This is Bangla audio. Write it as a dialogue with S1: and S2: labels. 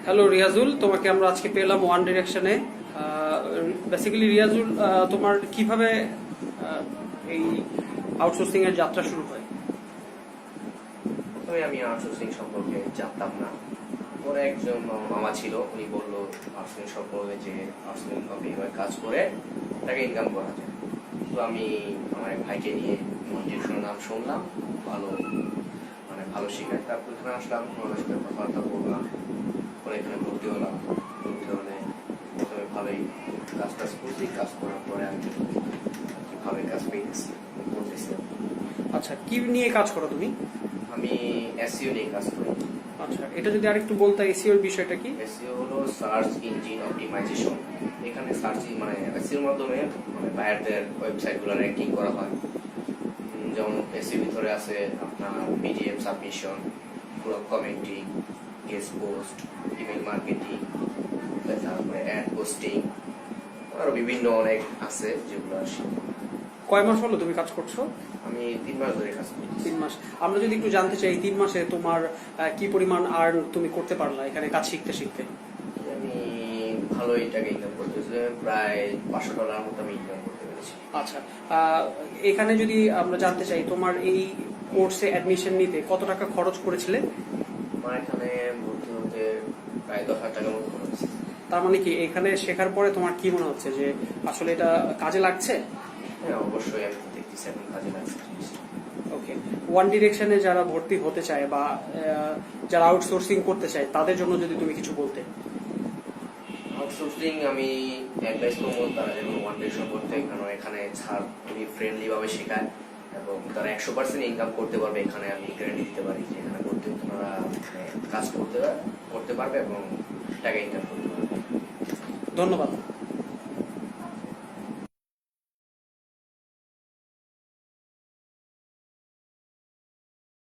S1: হ্যালো রিয়াজুল, তোমাকে আমরা আজকে পেলাম ওয়ান ডিরেকশনে। বেসিক্যালি রিয়াজুল, তোমার কিভাবে এই আউটসোর্সিং এর যাত্রা শুরু হয়?
S2: প্রথমে আমি আউটসোর্সিং সম্পর্কে জানতাম না। পরে একজন মামা ছিল, উনি বললো আউটসোর্সিং সম্পর্কে যে আউটসোর্সিং হবে এবার কাজ করে টাকা ইনকাম করা যায়। তো আমি আমার এক ভাইকে নিয়ে ডিরেকশনের নাম শুনলাম, ভালো ভালো শেখায়। তারপর এখানে আসলাম, ওনার সাথে কথাবার্তা বললাম, পরে এখানে ভর্তি হলাম। ভর্তি হলে প্রথমে ভালোই কাজ করছি, কাজ করার পরে আমি ভালোই কাজ পেয়েছি করতেছি।
S1: আচ্ছা, কি নিয়ে কাজ করো তুমি?
S2: আমি এসইও নিয়ে কাজ করি।
S1: আচ্ছা, এটা যদি আরেকটু বলতে, এসইওর বিষয়টা কি?
S2: এসইও হলো সার্চ ইঞ্জিন অপটিমাইজেশন। এখানে সার্চ এসইওর মাধ্যমে বায়ারদের ওয়েবসাইটগুলো র্যাঙ্কিং করা হয়। যেমন এসইও ভিতরে আছে আপনার পিডিএফ সাবমিশন, পুরো commenting, guest post, email marketing, তারপরে অ্যাড পোস্টিং, আরো বিভিন্ন অনেক আছে যেগুলো আসে।
S1: কয় মাস হলো তুমি কাজ করছো?
S2: আমি 3 মাস ধরে কাজ করি।
S1: 3 মাস। আমরা যদি একটু জানতে চাই, 3 মাসে তোমার কি পরিমাণ আর্ন তুমি করতে পারলা এখানে কাজ শিখতে শিখতে?
S2: আমি ভালোই টাকা ইনকাম করতেছি, প্রায় $500 মতো আমি ইনকাম করতে পেরেছি।
S1: আচ্ছা, এখানে যদি আমরা জানতে চাই, তোমার এই কোর্সে অ্যাডমিশন নিতে কত টাকা খরচ করেছিলে?
S2: আমার এখানে ভর্তি হতে প্রায় $10,000 মতো খরচ।
S1: তার মানে কি এখানে শেখার পরে তোমার কি মনে হচ্ছে যে আসলে এটা কাজে লাগছে?
S2: হ্যাঁ, অবশ্যই আমি দেখতেছি এখন কাজে লাগছে।
S1: ওকে, ওয়ান ডিরেকশনে যারা ভর্তি হতে চায় বা যারা আউটসোর্সিং করতে চায় তাদের জন্য যদি তুমি কিছু বলতে।
S2: আউটসোর্সিং আমি অ্যাডভাইস করবো তারা যেন ওয়ান ডিরেকশন করতে, কারণ এখানে ছাড় খুবই ফ্রেন্ডলি ভাবে শেখায় এবং তারা 100% ইনকাম করতে পারবে। এখানে আমি গ্যারান্টি দিতে পারি যে এখানে করতে তারা কাজ করতে পারবে এবং টাকা ইনকাম করতে পারবে।
S1: ধন্যবাদ।